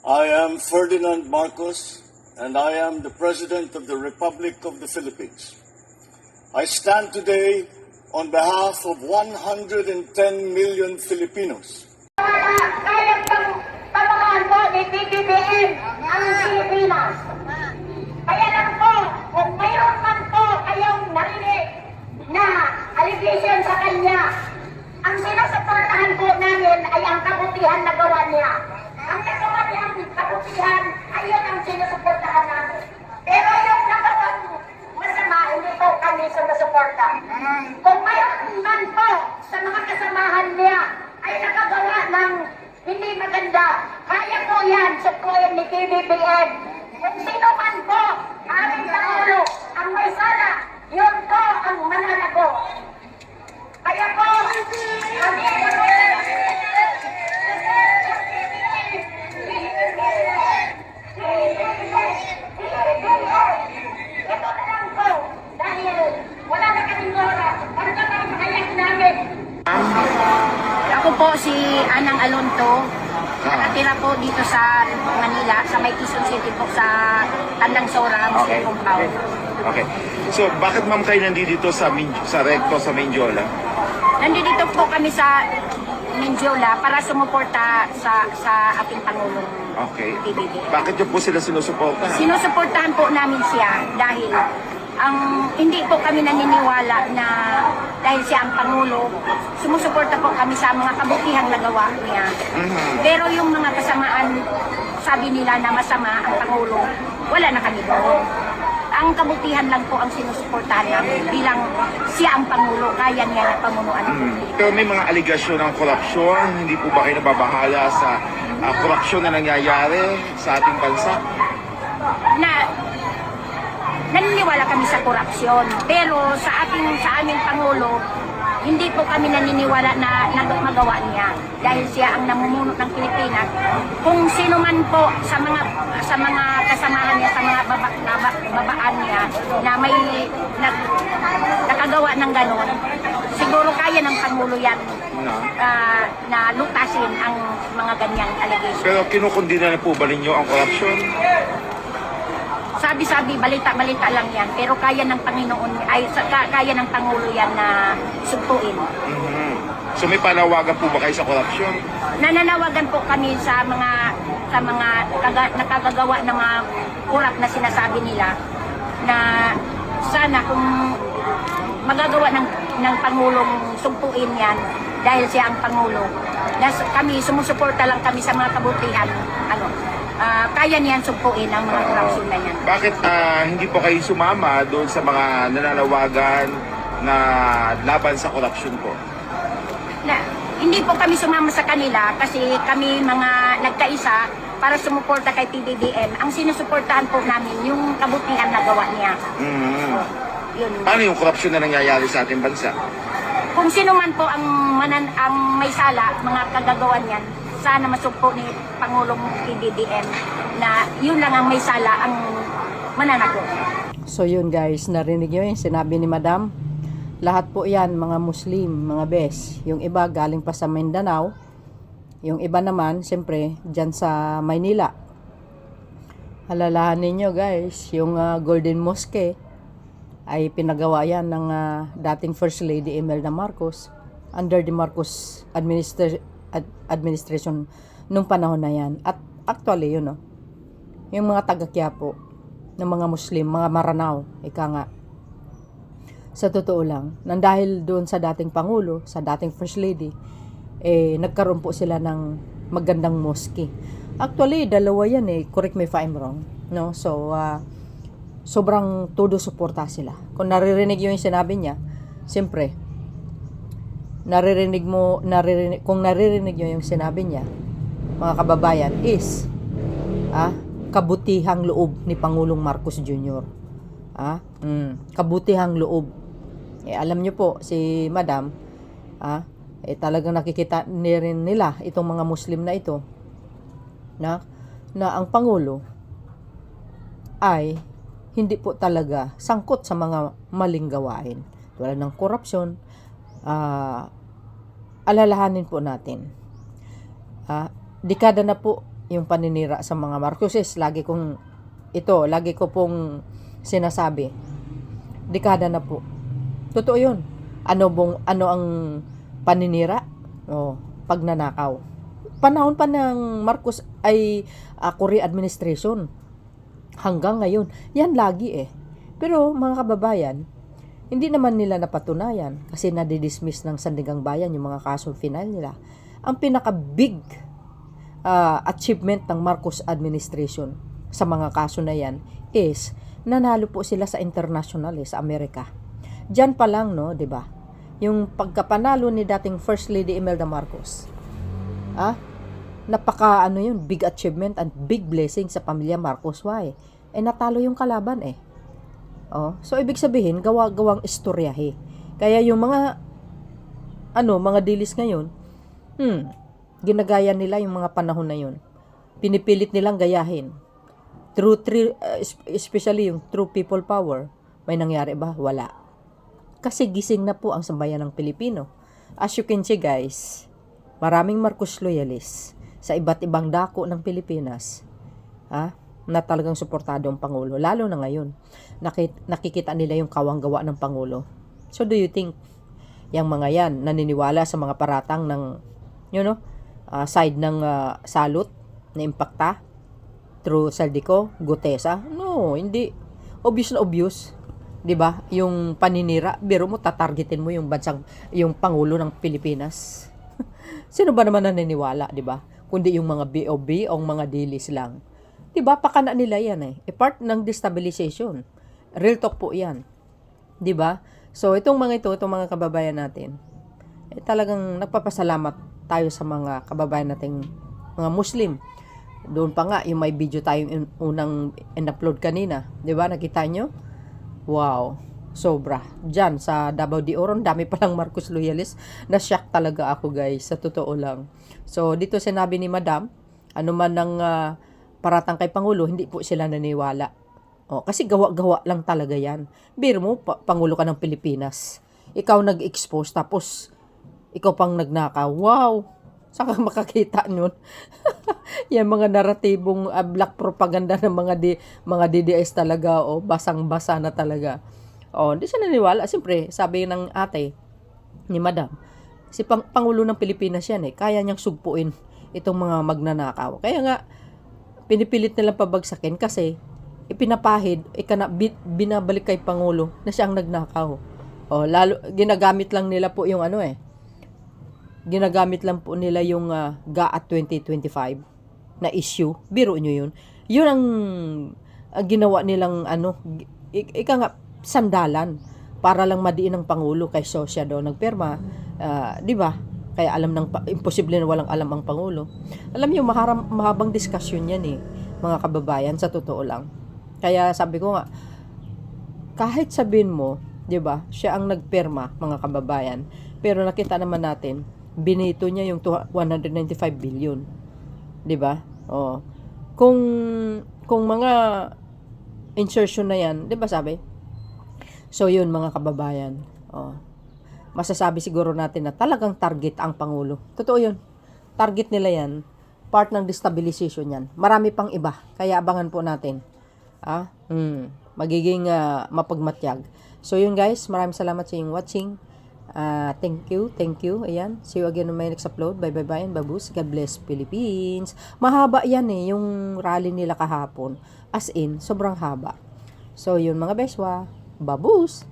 I am Ferdinand Marcos, and I am the President of the Republic of the Philippines. I stand today on behalf of 110 million Filipinos. Kaya pamamaan po ni PBBM ang Pilipinas. Kaya lang po, kung mayroon man po kayong narinig na allegation sa kanya, ang sinusuportahan po namin ay ang kabutihan na gawa niya. Ang nagawa niyang kabutihan ay yun ang sinusuportahan namin. Pero yung nagawang masama, hindi po kami sinusuporta. Kung mayroon man po sa mga kasamahan niya ay nakagawa ng hindi maganda, kaya po yan, sukuyin ni PBBM. Kung sino man po, aming Pangulo, ang may sala, yun po ang mananago. Kaya po, kami ito na lang po, dahil wala na kaming oras, ano na ang hayag namin. Ako po si Anang Alonto. Nakatira po dito sa Manila, sa May Quezon City po, sa Tandang Sora, Muslim Compound. Okay. So, bakit ma'am kayo nandito sa Recto, sa Mendiola? Nandito po kami sa Mendiola para sumuporta sa ating Pangulong Okay. PBBM. Bakit nyo po sila sinusuportahan? Sinusuportahan po namin siya dahil hindi po kami naniniwala na dahil siya ang Pangulo, sumusuporta po kami sa mga kabutihang nagawa niya. Pero yung mga kasamaan, sabi nila na masama ang Pangulo, wala na kami doon. Ang kabutihan lang po ang sinusuportahan namin bilang siya ang Pangulo, kaya niya na pamunuan. Pero may mga aligasyon ng korupsyon, hindi po ba kayo nababahala sa korupsyon na nangyayari sa ating bansa? Naniniwala kami sa korupsyon, pero sa aming Pangulo, hindi po kami naniniwala na magawa niya dahil siya ang namumuno ng Pilipinas. Kung sino man po sa mga kasamahan niya, sa mga babaan niya na may nakagawa ng ganon, siguro kaya ng Pangulo yan na lutasin ang mga ganyang allegation. Pero kinukundina na po ba ninyo ang korupsyon? Sabi-sabi, balita-balita lang yan, pero kaya ng Panginoon, kaya ng Pangulo yan na sugpuin. So may panawagan po ba kayo sa korupsyon? Nananawagan po kami sa mga nakagagawa ng mga kurap na sinasabi nila na sana kung magagawa ng Pangulong sugpuin yan dahil siya ang Pangulo. Kami, sumusuporta lang kami sa mga kabutihan. Kaya niyan sugpuin ang mga korupsyon na yan. Bakit hindi po kayo sumama doon sa mga nananawagan na laban sa korupsyon po? Hindi po kami sumama sa kanila kasi kami mga nagkaisa para sumuporta kay PBBM. Ang sinusuportahan po namin yung kabutihan na gawa niya. Yun. Paano yung korupsyon na nangyayari sa ating bansa? Kung sino man po ang may sala, mga kagagawan yan, sana masugpo ni Pangulong PBBM na yun lang ang may sala ang mananagot. So yun guys, narinig nyo yung sinabi ni Madam. Lahat po yan mga Muslim, mga bes. Yung iba galing pa sa Mindanao. Yung iba naman, siyempre, dyan sa Maynila. Alalahan ninyo guys, yung Golden Mosque ay pinagawa yan ng dating First Lady Imelda Marcos under the Marcos administration nung panahon na yan. At actually, yun yung mga taga-Quiapo ng mga Muslim, mga Maranao, ika nga. Sa totoo lang, nang dahil doon sa dating Pangulo, sa dating First Lady, nagkaroon po sila ng magandang mosque. Actually, dalawa yan correct me if I'm wrong. No? So, sobrang todo suporta sila. Kung naririnig yung sinabi niya, siyempre, kung naririnig nyo yung sinabi niya, mga kababayan, is kabutihang loob ni Pangulong Marcos Jr. Kabutihang loob. Alam nyo po, si Madam, talagang nakikita rin nila itong mga Muslim na ito na ang Pangulo ay hindi po talaga sangkot sa mga maling gawain. Tulad ng korupsyon, alalahanin po natin. Dekada na po yung paninira sa mga Marcoses. Lagi ko pong sinasabi. Dekada na po. Totoo yun. Ano ang paninira? Pagnanakaw. Panahon pa ng Marcos ay Korea administration. Hanggang ngayon. Yan lagi eh. Pero mga kababayan, hindi naman nila napatunayan kasi nadidismiss ng Sandigang Bayan yung mga kasong final nila. Ang pinaka-big achievement ng Marcos administration sa mga kaso na yan is nanalo po sila sa international sa Amerika. Diyan pa lang, no, 'di ba? Yung pagkapanalo ni dating First Lady Imelda Marcos. Napaka big achievement and big blessing sa pamilya Marcos. Why? Natalo yung kalaban eh. So ibig sabihin, gawa-gawang istoryahe. Kaya yung mga mga dilis ngayon, ginagaya nila yung mga panahon na yun. Pinipilit nilang gayahin. Especially yung true people power, may nangyari ba? Wala. Kasi gising na po ang sambayan ng Pilipino. As you can see guys, maraming Marcos loyalists sa iba't ibang dako ng Pilipinas na talagang suportado ang Pangulo. Lalo na ngayon, nakikita nila yung kawang-gawa ng Pangulo. So do you think, yung mga yan, naniniwala sa mga paratang ng, side ng salot, na impacta, through Saldico, Gutesa? No, hindi. Obvious na obvious. 'Di ba? Yung paninira, biro mo tatargetin mo yung Pangulo ng Pilipinas. Sino ba naman naniniwala, 'di ba? Kundi yung mga BOB o mga dilis lang. 'Di ba? Pakana nila 'yan eh. Part ng destabilization. Real talk po 'yan. 'Di ba? So itong mga kababayan natin, talagang nagpapasalamat tayo sa mga kababayan nating mga Muslim. Doon pa nga, yung may video tayong unang in-upload kanina. Di ba? Nakita nyo? Wow. Sobra. Diyan, sa Davao de Oro, dami palang Marcos loyalists. Na-shock talaga ako guys, sa totoo lang. So, dito sinabi ni Madam, ano man ng paratang kay Pangulo, hindi po sila naniwala. Kasi gawa-gawa lang talaga yan. Biro mo, Pangulo ka ng Pilipinas. Ikaw nag-expose, tapos ikaw pang nagnakaw. Wow! Saan ka makakita nun? Yan mga naratibong black propaganda ng mga DDS talaga, basang-basa na talaga. Hindi siya naniwala. Siyempre, sabi ng ate ni Madam, si Pangulo ng Pilipinas yan kaya niyang sugpuin itong mga magnanakaw. Kaya nga, pinipilit nilang pabagsakin kasi ipinapahid, binabalik kay Pangulo na siyang nagnakaw. Lalo, ginagamit lang nila po yung ginagamit lang po nila yung GAA 2025 na issue. Biro nyo yun. Yun ang ginawa nilang sandalan para lang madiin ng Pangulo kay Sosya daw nagperma. Di ba? Kaya imposible na walang alam ang Pangulo. Alam niyo, mahabang diskusyon yan mga kababayan, sa totoo lang. Kaya sabi ko nga, kahit sabihin mo, di ba, siya ang nagperma, mga kababayan, pero nakita naman natin, binito niya yung 195 billion. 'Di ba? Kung mga insertion na 'yan, 'di ba sabi? So 'yun mga kababayan. Masasabi siguro natin na talagang target ang Pangulo. Totoo 'yun. Target nila 'yan. Part ng destabilization 'yan. Marami pang iba. Kaya abangan po natin. Magiging mapagmatyag. So 'yun guys, maraming salamat sa inyong watching. Thank you. Ayan. See you again on my next upload. Bye and babus. God bless Philippines. Mahaba yan yung rally nila kahapon. As in, sobrang haba. So, yun mga beswa. Babus!